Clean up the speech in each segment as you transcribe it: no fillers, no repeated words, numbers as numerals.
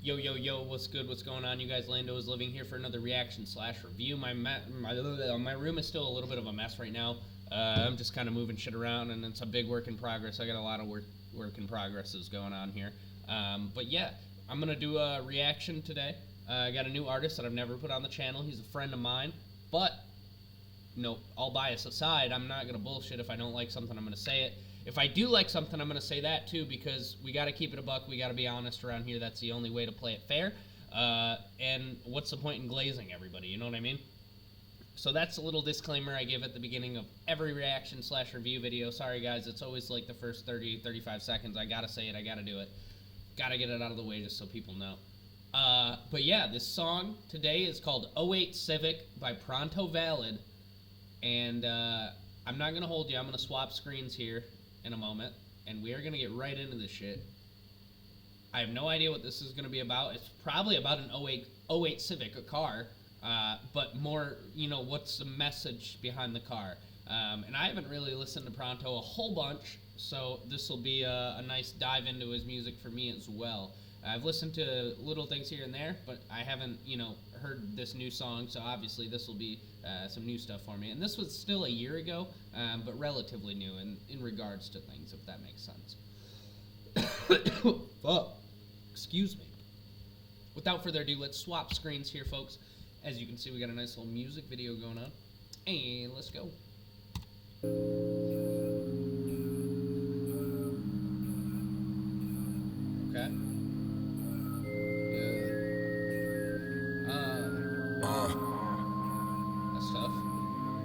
Yo, yo, yo, what's good? What's going on? You guys, Landoisliving here for another reaction / review. My room is still a little bit of a mess right now. I'm just kind of moving shit around, and it's a big work in progress. I got a lot of work in progresses going on here. But yeah, I'm going to do a reaction today. I got a new artist that I've never put on the channel. He's a friend of mine, but all bias aside, I'm not going to bullshit. If I don't like something, I'm going to say it. If I do like something, I'm going to say that too, because we got to keep it a buck. We got to be honest around here. That's the only way to play it fair. And what's the point in glazing everybody? You know what I mean? So that's a little disclaimer I give at the beginning of every reaction / review video. Sorry guys, it's always like the first 30-35 seconds. I got to say it. I got to do it. Got to get it out of the way just so people know. But yeah, this song today is called 08 Civic by Prontovalid. And I'm not going to hold you. I'm going to swap screens here in a moment, and we are going to get right into this shit. I have no idea what this is going to be about. It's probably about an 08 Civic, a car, but more, what's the message behind the car? And I haven't really listened to Pronto a whole bunch, so this will be a nice dive into his music for me as well. I've listened to little things here and there, but I haven't, heard this new song, so obviously this will be some new stuff for me. And this was still a year ago, but relatively new in regards to things, if that makes sense. Fuck. Excuse me. Without further ado, let's swap screens here, folks. As you can see, we got a nice little music video going on. And let's go. Okay. That's tough.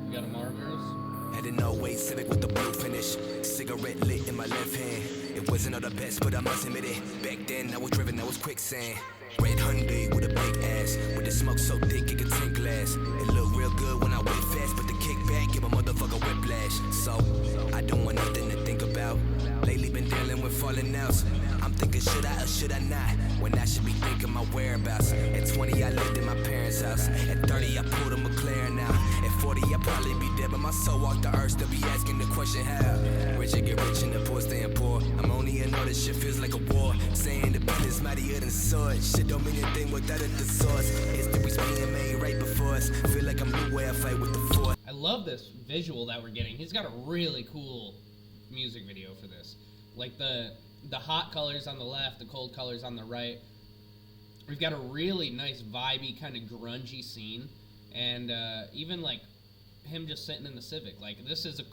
We got a Margars. Had an 08 Civic with the blue finish. Cigarette lit in my left hand. It wasn't all the best, but I must admit it. Back then, I was driven, I was quicksand. Red Hyundai with a big ass. With the smoke so thick, it could tint glass. It looked real good when I went fast, but the kickback give a motherfucker whiplash. So, I don't want nothing to think about. Lately been dealing with falling outs. I'm thinking, should I or should I not? When I should be thinking my whereabouts. At 20, I lived in my parents' house. At 30, I pulled a McLaren out. At 40, I'll probably be dead, but my soul walked the earth, still be asking the question how. Rich get rich and the poor staying poor. I'm only a know this shit feels like a war. Saying the pen is mightier than sword. Shit don't mean anything without it, the source. History's being made right before us. Feel like I'm new where I fight with the force. I love this visual that we're getting. He's got a really cool music video for this. Like the hot colors on the left, the cold colors on the right. We've got a really nice vibey kind of grungy scene, and even like him just sitting in the Civic. Like this is a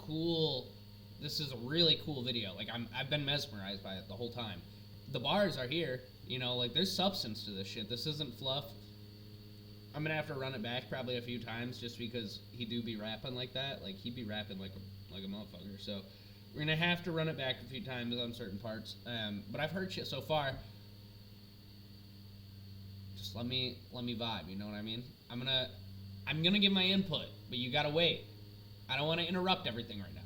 really cool video. Like I've been mesmerized by it the whole time. The bars are here, like there's substance to this shit. This isn't fluff. I'm gonna have to run it back probably a few times just because he do be rapping like that. Like he be rapping like a motherfucker. So we're gonna have to run it back a few times on certain parts. But I've heard shit so far. Just let me vibe. You know what I mean? I'm gonna give my input, but you gotta wait. I don't want to interrupt everything right now.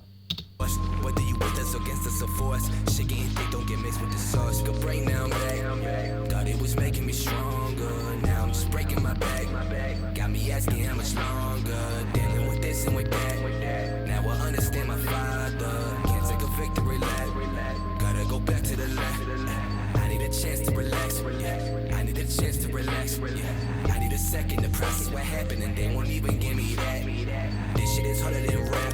Whether you with us or against us or for us, shit getting thick, don't get mixed with the sauce. Good brain, now I'm back. Thought it was making me stronger. Now I'm just breaking my back. Got me asking how much longer. Dealing with this and with that. Now I understand my father. Can't take a victory lap. Gotta go back to the left. I need a chance to relax. I need a chance to relax. I need a second to process what happened, and they won't even give me that. This shit is harder than rap.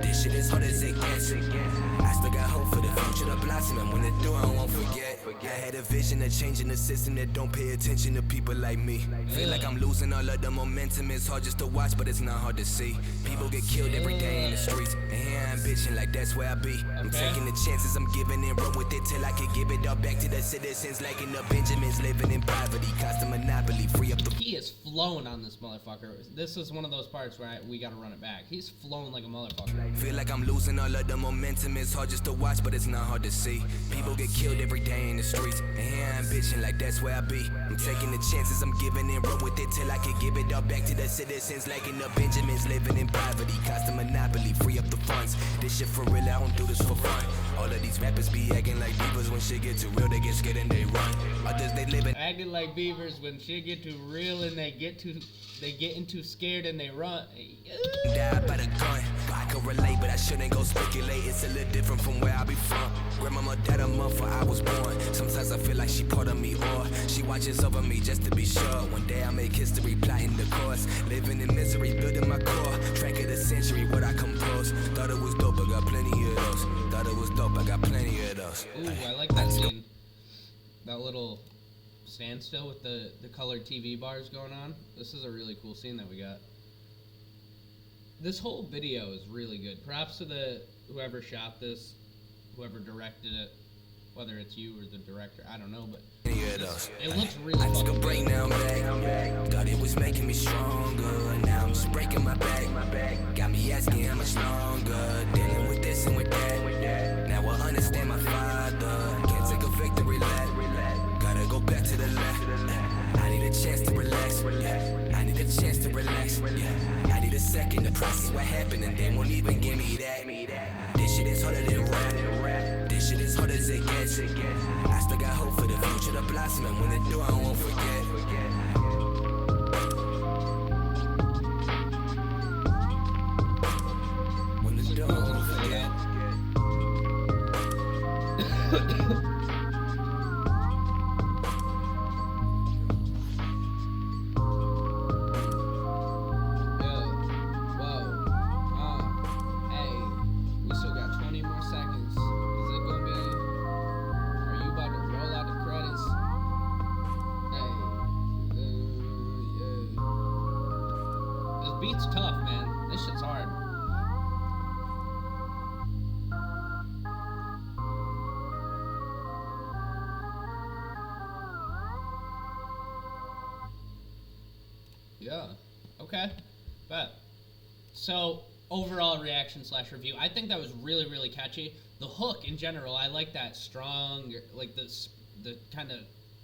This shit is hard as it gets. I still got hope for the future to blossom, and when it do, I won't forget. I had a vision of changing the system that don't pay attention to people like me. Feel like I'm losing all of the momentum. It's hard just to watch, but it's not hard to see. People get killed every day in the streets, and here I'm bitching like that's where I be. I'm taking the chances, I'm giving and run with it till I can give it all back to the citizens. Like in the Benjamins living in poverty, constant monopoly, free up the. He is flowing on this motherfucker. This is one of those parts where we gotta run it back. He's flowing like a motherfucker. Feel like I'm losing all of the momentum. It's hard just to watch, but it's not hard to see. People get killed every day in the streets, and here I'm bitching like that's where I be. I'm taking the chances, I'm giving and run with it till I can give it all back to the citizens. Like in the Benjamins living in poverty, constant monopoly, free up the funds. This shit for real, I don't do this for fun. All of these rappers be acting like divas. When shit get too real, they get scared and they run. Others they live in acting like beavers. When shit get too real and they get too scared and they run. Die by the gun. I can relate, but I shouldn't go speculate. It's a little different from where I be from. Grandmama died a month before I was born. Sometimes I feel like she part of me, or she watches over me just to be sure. One day I'll make history, plotting the course. Living in misery, building my core. Track of the century, what I compose. Thought it was dope, I got plenty of those. Thought it was dope, I got plenty of those. Ooh, I like that scene. That little standstill with the colored TV bars going on. This is a really cool scene that we got. This whole video is really good. Props to whoever shot this, whoever directed it, whether it's you or the director, I don't know, but it looks really I took a fucking break, good. now I'm back. Thought it was making me stronger. Now I'm just breaking my back. Got me asking how much longer. Dealing with this and with that. Now I understand my father. Can't take a victory lap. Gotta go back to the left. I need a chance to relax. I need a chance to relax. I need a second to process what happened, and they won't even give me that. This shit is harder than rap. This shit is hard as it gets. I still got hope for the future to blossom, and when it do, I won't forget. When it do, I won't forget. Beat's tough, man. This shit's hard. Yeah. Okay. Bet. So, overall reaction / review. I think that was really, really catchy. The hook, in general, I like that strong, like the kind of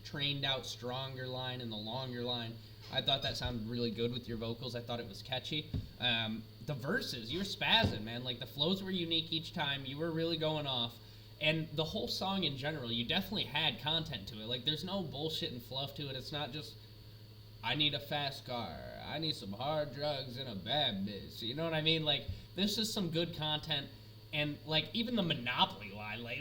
trained out stronger line and the longer line. I thought that sounded really good with your vocals. I thought it was catchy. The verses, you were spazzing, man. Like, the flows were unique each time. You were really going off. And the whole song in general, you definitely had content to it. Like, there's no bullshit and fluff to it. It's not just, I need a fast car. I need some hard drugs and a bad bitch. You know what I mean? Like, this is some good content. And, like, even the Monopoly line, like,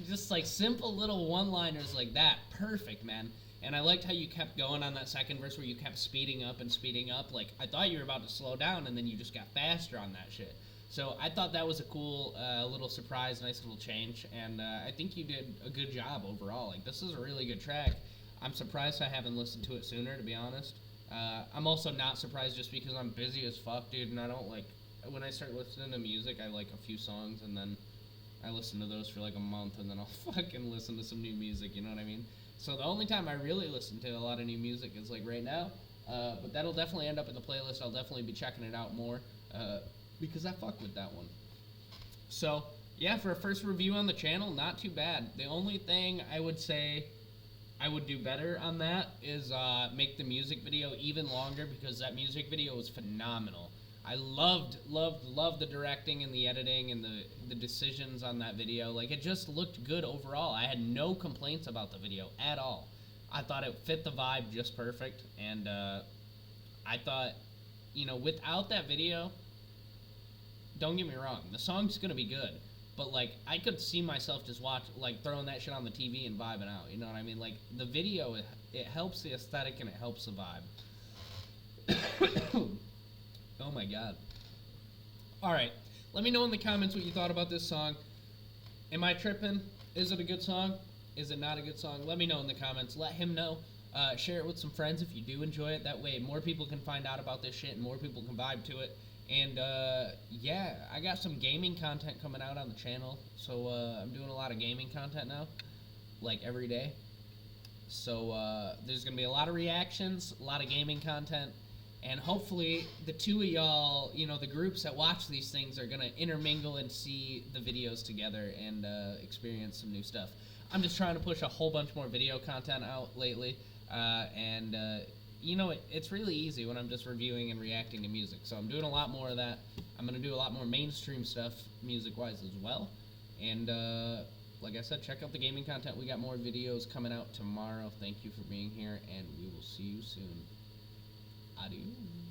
just, like, simple little one-liners like that. Perfect, man. And I liked how you kept going on that second verse where you kept speeding up and speeding up. Like, I thought you were about to slow down, and then you just got faster on that shit. So I thought that was a cool little surprise, nice little change. And I think you did a good job overall. Like, this is a really good track. I'm surprised I haven't listened to it sooner, to be honest. I'm also not surprised just because I'm busy as fuck, dude. And I don't, like, when I start listening to music, I like a few songs, and then I listen to those for like a month, and then I'll fucking listen to some new music, you know what I mean? So the only time I really listen to a lot of new music is like right now, but that'll definitely end up in the playlist. I'll definitely be checking it out more, because I fuck with that one. So, yeah, for a first review on the channel, not too bad. The only thing I would say I would do better on that is make the music video even longer, because that music video was phenomenal. I loved the directing and the editing and the decisions on that video. Like, it just looked good overall. I had no complaints about the video at all. I thought it fit the vibe just perfect, and I thought, you know, without that video, don't get me wrong, the song's gonna be good, but, like, I could see myself just throwing that shit on the TV and vibing out, you know what I mean? Like, the video, it helps the aesthetic and it helps the vibe. Oh my god. Alright, let me know in the comments what you thought about this song. Am I tripping? Is it a good song? Is it not a good song? Let me know in the comments. Let him know. Share it with some friends if you do enjoy it. That way more people can find out about this shit and more people can vibe to it. And yeah, I got some gaming content coming out on the channel. So I'm doing a lot of gaming content now, like every day. So there's going to be a lot of reactions, a lot of gaming content. And hopefully the two of y'all, you know, the groups that watch these things are going to intermingle and see the videos together and experience some new stuff. I'm just trying to push a whole bunch more video content out lately. You know, it's really easy when I'm just reviewing and reacting to music. So I'm doing a lot more of that. I'm going to do a lot more mainstream stuff music-wise as well. And like I said, check out the gaming content. We got more videos coming out tomorrow. Thank you for being here, and we will see you soon. Adios.